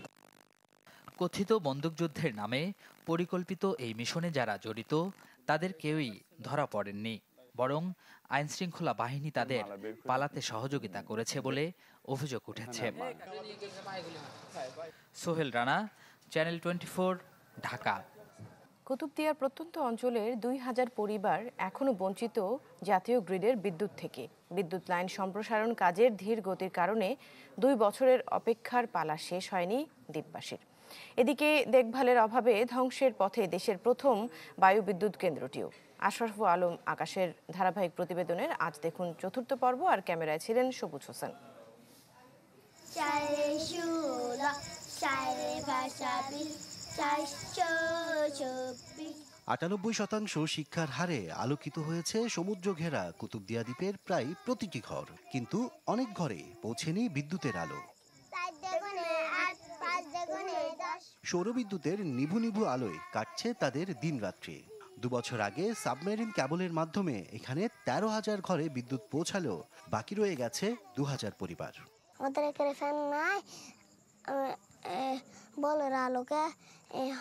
কথিত বন্দুকযুদ্ধের নামে পরিকল্পিত এই মিশনে যারা জড়িত তাদের কেউই ধরা পড়েননি, বরং আইনশৃঙ্খলা বাহিনী তাদের পালাতে সহযোগিতা করেছে বলে অভিযোগ উঠেছে। সোহেল রানা, চ্যানেল 24, ঢাকা। কুতুবদিয়ার প্রত্যন্ত অঞ্চলের 2000 পরিবার এখনো বঞ্চিত জাতীয় গ্রিডের বিদ্যুৎ থেকে। বিদ্যুৎ লাইন সম্প্রসারণ কাজের ধীর গতির কারণে 2 বছরের অপেক্ষার পালা শেষ হয়নি দ্বীপবাসীর। এদিকে দেখভালের অভাবে ধ্বংসের পথে দেশের প্রথম বায়ুবিদ্যুৎ কেন্দ্রটিও। আশরাফ আলম আকাশের ধারাবাহিক প্রতিবেদনের আজ দেখুন 4র্থ পর্ব, আর ক্যামেরায় ছিলেন সবুজ হোসেন। 98% শিক্ষার হারে আলোকিত হয়েছে সমুদ্র ঘেরা কুতুবদিয়া দ্বীপের প্রায় প্রতিটি ঘর, কিন্তু অনেক ঘরে পৌঁছেনি বিদ্যুতের আলো। সৌরবিদ্যুতের নিভু নিভু আলোয় কাটছে তাদের দিনরাত্রি। 2 বছর আগে সাবমেরিন ক্যাবলের মাধ্যমে এখানে 13,000 ঘরে বিদ্যুৎ পৌঁছালেও বাকি রয়ে গেছে 2000 পরিবার। আমাদের এখানে ফ্যান নাই, বলের আলোকে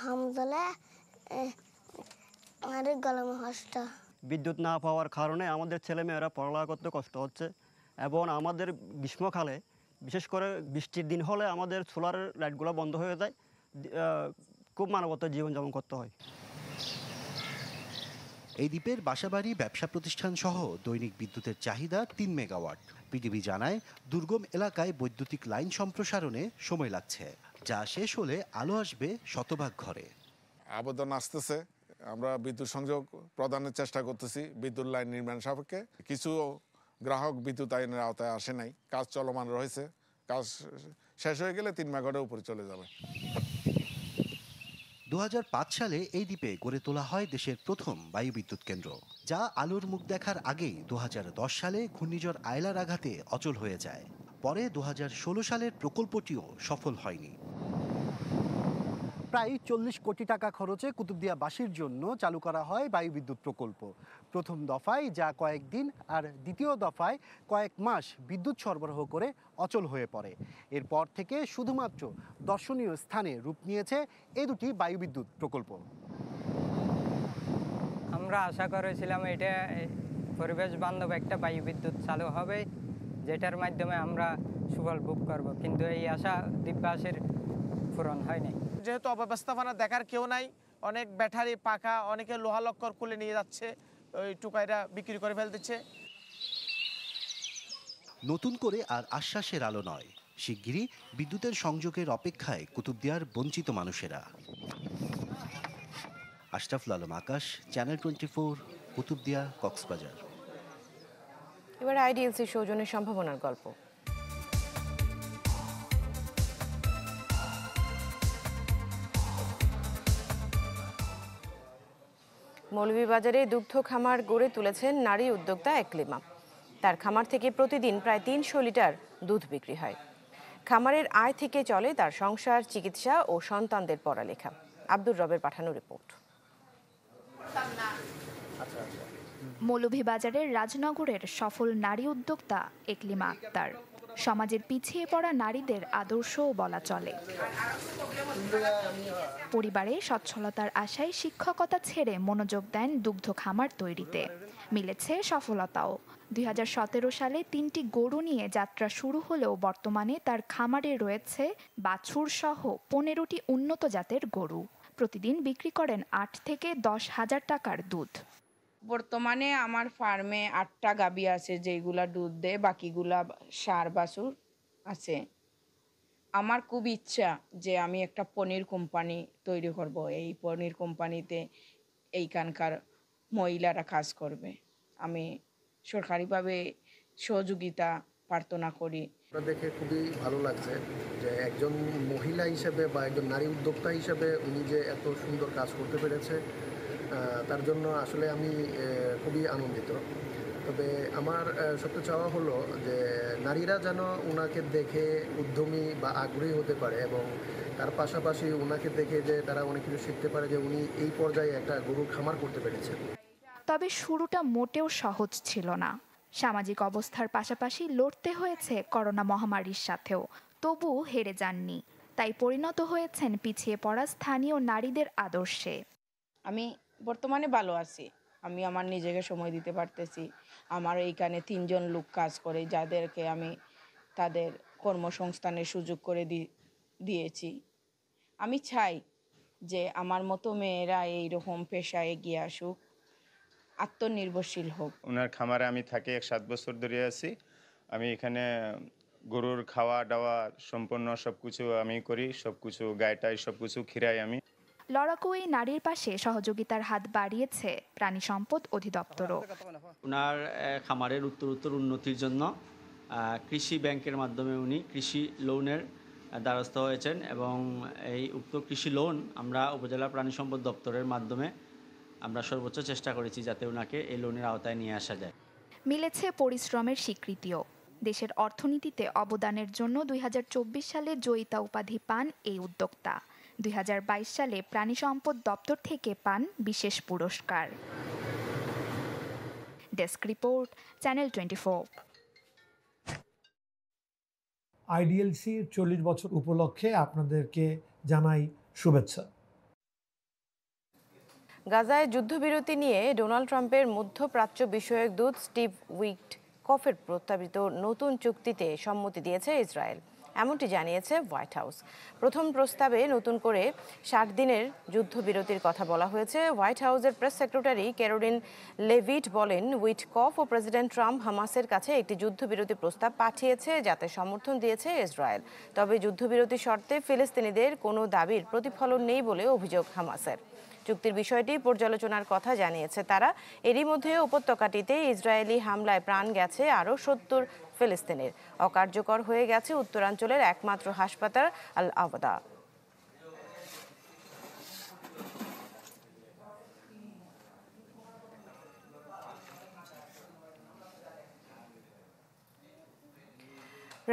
হামদলে আর গলাম হস্তা। বিদ্যুৎ না পাওয়ার কারণে আমাদের ছেলেমেয়েরা পড়ালেখা করতে কষ্ট হচ্ছে এবং আমাদের গ্রীষ্মকালে বিশেষ করে বৃষ্টির দিন হলে আমাদের সোলার লাইটগুলো বন্ধ হয়ে যায়, খুব মানবতার জীবনযাপন করতে হয়। এই দ্বীপের বাসাবাড়ি, ব্যবসা প্রতিষ্ঠান সহ দৈনিক বিদ্যুতের চাহিদা 3 মেগাওয়াট। পিডিবি জানায় দুর্গম এলাকায় বৈদ্যুতিক লাইন সম্প্রসারণে সময় লাগছে, যা শেষ হলে আলো আসবে শতভাগ ঘরে। আবেদন আসতেছে, আমরা বিদ্যুৎ সংযোগ প্রদানের চেষ্টা করতেছি বিদ্যুৎ লাইন নির্মাণ সাপেক্ষে। কিছু গ্রাহক বিদ্যুৎ আইনের আওতায় আসে নাই, কাজ চলমান রয়েছে, কাজ শেষ হয়ে গেলে 3 মেগাওয়াটের উপরে চলে যাবে। 2005 সালে এই দ্বীপে গড়ে তোলা হয় দেশের প্রথম বায়ুবিদ্যুৎ কেন্দ্র, যা আলোর মুখ দেখার আগেই 2010 সালে ঘূর্ণিঝড় আয়লার আঘাতে অচল হয়ে যায়। পরে 2016 সালের প্রকল্পটিও সফল হয়নি। প্রায় 40 কোটি টাকা খরচে কুতুবদিয়াবাসীর জন্য চালু করা হয় বায়ুবিদ্যুৎ প্রকল্প। প্রথম দফায় যা কয়েকদিন আর দ্বিতীয় দফায় কয়েক মাস বিদ্যুৎ সরবরাহ করে অচল হয়ে পড়ে। এরপর থেকে শুধুমাত্র দর্শনীয় স্থানে রূপ নিয়েছে এই দুটি বায়ুবিদ্যুৎ প্রকল্প। আমরা আশা করেছিলাম এটা পরিবেশ বান্ধব একটা বায়ুবিদ্যুৎ চালু হবে, যেটার মাধ্যমে আমরা সুফল ভোগ করব, কিন্তু এই আশা দ্বীপবাসীর পূরণ হয়নি। যেহেতু অব্যবস্থাপনা দেখার কেউ নাই, অনেক ব্যাটারি পাকা, অনেকে লোহা লক্কর খুলে নিয়ে যাচ্ছে, ওই টুকাইরা বিক্রি করে ফেলতেছে। নতুন করে আর আশ্বাসের আলো নয়, শিগগিরই বিদ্যুতের সংযোগের অপেক্ষায় কুতুবদিয়ার বঞ্চিত মানুষেরা। আশরাফুল আলম আকাশ, চ্যানেল 24, কুতুবদিয়া, কক্সবাজার। এবার আইডিএলসি সৌজন্যে সম্ভাবনার গল্প। মৌলভীবাজারে দুগ্ধ খামার গড়ে তুলেছেন নারী উদ্যোক্তা একলিমা। তার খামার থেকে প্রতিদিন প্রায় 300 লিটার দুধ বিক্রি হয়। খামারের আয় থেকে চলে তার সংসার, চিকিৎসা ও সন্তানদের পড়ালেখা। আব্দুর রবের পাঠানো রিপোর্ট। মৌলভীবাজারের রাজনগরের সফল নারী উদ্যোক্তা একলিমা আক্তার সমাজের পিছিয়ে পড়া নারীদের আদর্শও বলা চলে। পরিবারে সচ্ছলতার আশায় শিক্ষকতা ছেড়ে মনোযোগ দেন দুগ্ধ খামার তৈরিতে। মিলেছে সফলতাও। 2017 সালে 3টি গরু নিয়ে যাত্রা শুরু হলেও বর্তমানে তার খামারে রয়েছে বাছুর সহ 15টি উন্নত জাতের গরু। প্রতিদিন বিক্রি করেন 8 থেকে 10 হাজার টাকার দুধ। বর্তমানে আমার ফার্মে 8টা গাভী আছে, যেগুলা দুধ দেয়, বাকিগুলা ষাঁড় বাছুর আছে। আমার খুব ইচ্ছা যে আমি একটা পনির কোম্পানি তৈরি করব। এই পনির কোম্পানিতে এইখানকার মহিলারা কাজ করবে। আমি সরকারিভাবে সহযোগিতা প্রার্থনা করি। দেখে খুবই ভালো লাগছে যে একজন মহিলা হিসেবে বা একজন নারী উদ্যোক্তা হিসেবে উনি যে এত সুন্দর কাজ করতে পেরেছে, তার জন্য আসলে আমি খুবই আনন্দিত। তবে আমার সবচেয়ে চাওয়া হলো যে নারীরা যেন ওনাকে দেখে উদ্যমী বা আগ্রহী হতে পারে এবং তার পাশাপাশি ওনাকে দেখে যে তারা অনেক কিছু শিখতে পারে যে উনি এই পর্যায়ে একটা গরুর খামার করতে পেরেছেন। তবে শুরুটা মোটেও সহজ ছিল না। সামাজিক অবস্থার পাশাপাশি লড়তে হয়েছে করোনা মহামারীর সাথেও, তবু হেরে যাননি। তাই পরিণত হয়েছেন পিছিয়ে পড়া স্থানীয় নারীদের আদর্শে। আমি বর্তমানে ভালো আছি, আমি আমার নিজেকে সময় দিতে পারতেছি। আমার এইখানে 3 জন লোক কাজ করে, যাদেরকে আমি তাদের কর্মসংস্থানের সুযোগ করে দিয়েছি। আমি চাই যে আমার মতো মেয়েরা এইরকম পেশায় এগিয়ে আসুক, আত্মনির্ভরশীল হোক। ওনার খামারে আমি থাকি 7 বছর ধরে আছি। আমি এখানে গরুর খাওয়া দাওয়া সম্পূর্ণ সব কিছু আমি করি, সব কিছু গাইটাই সব কিছু খিরাই আমি। লড়াকু এই নারীর পাশে সহযোগিতার হাত বাড়িয়েছে প্রাণী সম্পদ অধিদপ্তরও। ওনার খামারের উত্তরোত্তর উন্নতির জন্য কৃষি ব্যাংকের মাধ্যমে উনি কৃষি লোনের দ্বারস্থ হয়েছেন এবং এই উক্ত কৃষি লোন আমরা উপজেলা প্রাণী সম্পদ দপ্তরের মাধ্যমে আমরা সর্বোচ্চ চেষ্টা করেছি যাতে ওনাকে এই লোনের আওতায় নিয়ে আসা যায়। মিলেছে পরিশ্রমের স্বীকৃতিও। দেশের অর্থনীতিতে অবদানের জন্য 2024 সালে জয়িতা উপাধি পান এই উদ্যোক্তা। 2022 সালে প্রাণী সম্পদ দপ্তর থেকে পান বিশেষ পুরস্কার। Desk report, channel 24। আইডিএলসির 40 বছর উপলক্ষে আপনাদেরকে জানাই শুভেচ্ছা। গাজায় যুদ্ধবিরতি নিয়ে ডোনাল্ড ট্রাম্পের মধ্যপ্রাচ্য বিষয়ক দূত স্টিভ উইটকফের প্রস্তাবিত নতুন চুক্তিতে সম্মতি দিয়েছে ইসরায়েল, এমনটি জানিয়েছে হোয়াইট হাউস। প্রথম প্রস্তাবে নতুন করে 60 দিনের যুদ্ধবিরতির কথা বলা হয়েছে। হোয়াইট হাউসের প্রেস সেক্রেটারি ক্যারোলিন লেভিট বলেন, উইটকফ ও প্রেসিডেন্ট ট্রাম্প হামাসের কাছে একটি যুদ্ধবিরতি প্রস্তাব পাঠিয়েছে, যাতে সমর্থন দিয়েছে ইসরায়েল। তবে যুদ্ধবিরতি শর্তে ফিলিস্তিনিদের কোনো দাবির প্রতিফলন নেই বলে অভিযোগ হামাসের। চুক্তির বিষয়টি পর্যালোচনার কথা জানিয়েছে তারা। এরই মধ্যে উপত্যকাটিতে ইসরায়েলি হামলায় প্রাণ গেছে আরও 70 ফিলিস্তিনের। অকার্যকর হয়ে গেছে উত্তরাঞ্চলের একমাত্র হাসপাতাল আল আওয়াদা।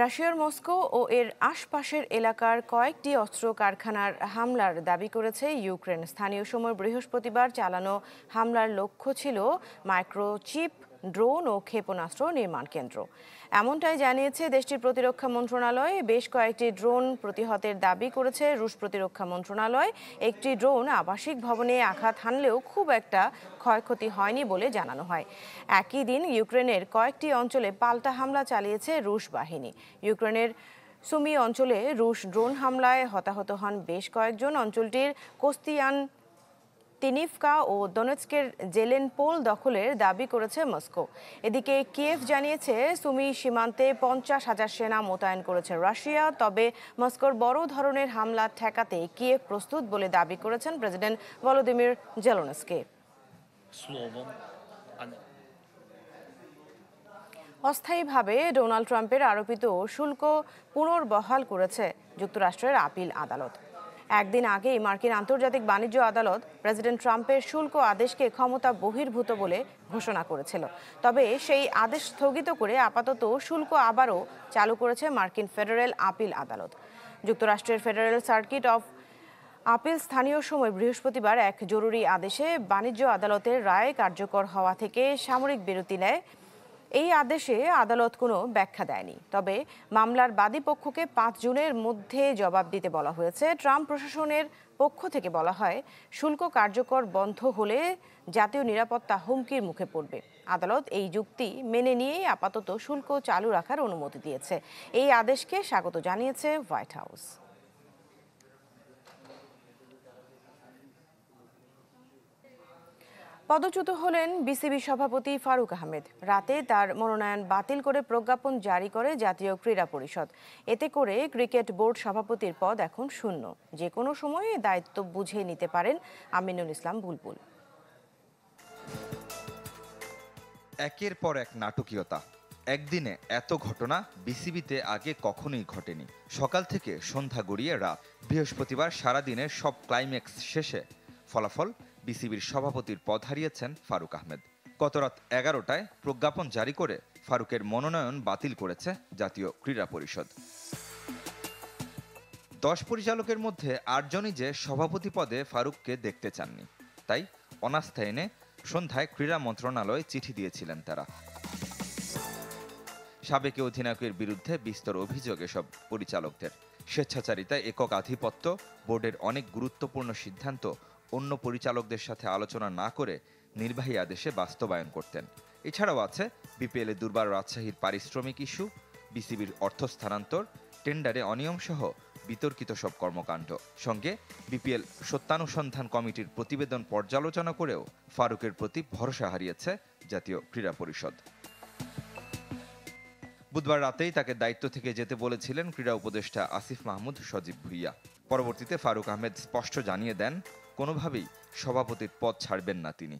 রাশিয়ার মস্কো ও এর আশপাশের এলাকার কয়েকটি অস্ত্র কারখানার হামলার দাবি করেছে ইউক্রেন। স্থানীয় সময় বৃহস্পতিবার চালানো হামলার লক্ষ্য ছিল মাইক্রোচিপ, ড্রোন ও ক্ষেপণাস্ত্র নির্মাণ কেন্দ্র, এমনটাই জানিয়েছে দেশটির প্রতিরক্ষা মন্ত্রণালয়। বেশ কয়েকটি ড্রোন প্রতিহতের দাবি করেছে রুশ প্রতিরক্ষা মন্ত্রণালয়। একটি ড্রোন আবাসিক ভবনে আঘাত হানলেও খুব একটা ক্ষয়ক্ষতি হয়নি বলে জানানো হয়। একই দিন ইউক্রেনের কয়েকটি অঞ্চলে পাল্টা হামলা চালিয়েছে রুশ বাহিনী। ইউক্রেনের সুমি অঞ্চলে রুশ ড্রোন হামলায় হতাহত হন বেশ কয়েকজন। অঞ্চলটির কোস্তিয়ান, তিনিভকা ও দনেৎস্কের জেলেনপোল দখলের দাবি করেছে মস্কো। এদিকে কিয়েভ জানিয়েছে সুমি সীমান্তে 50,000 সেনা মোতায়েন করেছে রাশিয়া। তবে মস্কোর বড় ধরনের হামলা ঠেকাতে কিয়েভ প্রস্তুত বলে দাবি করেছেন প্রেসিডেন্ট ভলোদিমির জেলেনস্কি। অস্থায়ীভাবে ডোনাল্ড ট্রাম্পের আরোপিত শুল্ক পুনর্বহাল করেছে যুক্তরাষ্ট্রের আপিল আদালত। একদিন আগেই মার্কিন আন্তর্জাতিক বাণিজ্য আদালত প্রেসিডেন্ট ট্রাম্পের শুল্ক আদেশকে ক্ষমতা বহির্ভূত বলে ঘোষণা করেছিল। তবে সেই আদেশ স্থগিত করে আপাতত শুল্ক আবারও চালু করেছে মার্কিন ফেডারেল আপিল আদালত। যুক্তরাষ্ট্রের ফেডারেল সার্কিট অফ আপিল স্থানীয় সময় বৃহস্পতিবার এক জরুরি আদেশে বাণিজ্য আদালতের রায় কার্যকর হওয়া থেকে সাময়িক বিরতি নেয়। এই আদেশে আদালত কোনো ব্যাখ্যা দেয়নি। তবে মামলার বাদী পক্ষকে 5 জুনের মধ্যে জবাব দিতে বলা হয়েছে। ট্রাম্প প্রশাসনের পক্ষ থেকে বলা হয়, শুল্ক কার্যকর বন্ধ হলে জাতীয় নিরাপত্তা হুমকির মুখে পড়বে। আদালত এই যুক্তি মেনে নিয়েই আপাতত শুল্ক চালু রাখার অনুমতি দিয়েছে। এই আদেশকে স্বাগত জানিয়েছে হোয়াইট হাউস। পদচ্যুত হলেন বিসিবি সভাপতি ফারুক আহমেদ। রাতে তার মনোনয়ন বাতিল করে প্রজ্ঞাপন জারি করে জাতীয় ক্রীড়া পরিষদ। এতে করে ক্রিকেট বোর্ড সভাপতির পদ এখন শূন্য। যে কোনো সময়ে দায়িত্ব বুঝে নিতে পারেন আমিনুল ইসলাম বুলবুল। একের পর এক নাটকীয়তা, একদিনে এত ঘটনা বিসিবিতে আগে কখনোই ঘটেনি। সকাল থেকে সন্ধ্যা গড়িয়ে রাত, বৃহস্পতিবার সারাদিনের সব ক্লাইম্যাক্স শেষে ফলাফল, বিসিবির সভাপতির পদ হারিয়েছেন ফারুক আহমেদ। গত রাত 11টায় প্রজ্ঞাপন জারি করে ফারুকের মনোনয়ন বাতিল করেছে জাতীয় ক্রীড়া পরিষদ। 10 পরিচালকের মধ্যে 8 জনই যে সভাপতি পদে ফারুককে দেখতে চাননি, তাই অনাস্থা এনে সন্ধ্যায় ক্রীড়া মন্ত্রণালয়ে চিঠি দিয়েছিলেন তারা। সাবেক অধিনায়কের বিরুদ্ধে বিস্তর অভিযোগ এসব পরিচালকদের। স্বেচ্ছাচারিতা, একক আধিপত্য, বোর্ডের অনেক গুরুত্বপূর্ণ সিদ্ধান্ত অন্য পরিচালকদের সাথে আলোচনা না করে নির্বাহী আদেশে বাস্তবায়ন করতেন। এছাড়াও আছে বিপিএলে দুর্বার রাজশাহীর পারিশ্রমিক ইস্যু, বিসিবির অর্থ স্থানান্তর, টেন্ডারে অনিয়ম সহ বিতর্কিত সব কর্মকাণ্ড। সঙ্গে বিপিএল সত্যানুসন্ধান কমিটির প্রতিবেদন পর্যালোচনা করেও ফারুকের প্রতি ভরসা হারিয়েছে জাতীয় ক্রীড়া পরিষদ। বুধবার রাতেই তাকে দায়িত্ব থেকে যেতে বলেছিলেন ক্রীড়া উপদেষ্টা আসিফ মাহমুদ সজীব ভুইয়া। পরবর্তীতে ফারুক আহমেদ স্পষ্ট জানিয়ে দেন, কোনোভাবেই সভাপতির পদ ছাড়বেন না তিনি।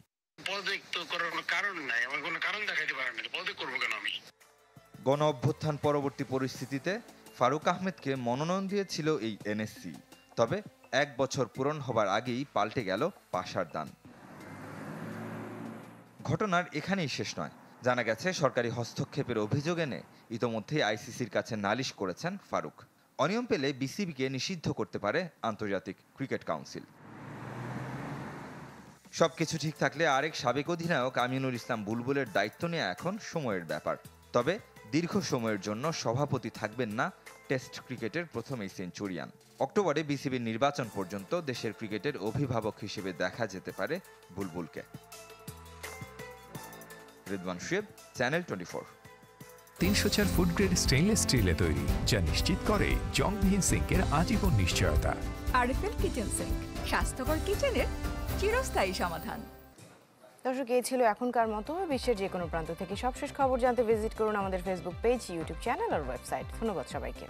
গণ অভ্যুত্থান পরবর্তী পরিস্থিতিতে ফারুক আহমেদকে মনোনয়ন দিয়েছিল এই এনএসসি। তবে 1 বছর পূরণ হবার আগেই পাল্টে গেল পাশার দান। ঘটনার এখানেই শেষ নয়। জানা গেছে সরকারি হস্তক্ষেপের অভিযোগ এনে ইতোমধ্যেই আইসিসির কাছে নালিশ করেছেন ফারুক। অনিয়ম পেলে বিসিবিকে নিষিদ্ধ করতে পারে আন্তর্জাতিক ক্রিকেট কাউন্সিল। সবকিছু ঠিক থাকলে আরেক সাবেক অধিনায়ক আমিনুল ইসলাম বুলবুলের দায়িত্ব নেওয়া এখন সময়ের ব্যাপার। তবে দীর্ঘ সময়ের জন্য সভাপতি থাকবেন না টেস্ট ক্রিকেটের প্রথম এই সেঞ্চুরিয়ান। অক্টোবরে বিসিবির নির্বাচন পর্যন্ত দেশের ক্রিকেটের অভিভাবক হিসেবে দেখা যেতে পারে বুলবুলকে। Ridwan Shoaib, channel 24। 304 food grade stainless স্টিলে তৈরি, যা নিশ্চিত করে জংবিহীন সিঙ্কের আজীবন নিশ্চয়তা। আরএফএল কিচেন সিঙ্ক, স্বাস্থ্যকর কিচেনের চিরস্থায়ী সমাধান। দর্শক, এই ছিল এখনকার মতো। বিশ্বের যে কোনো প্রান্ত থেকে সবশেষ খবর জানতে ভিজিট করুন আমাদের ফেসবুক পেজ, ইউটিউব চ্যানেল আর ওয়েবসাইট। ধন্যবাদ সবাইকে।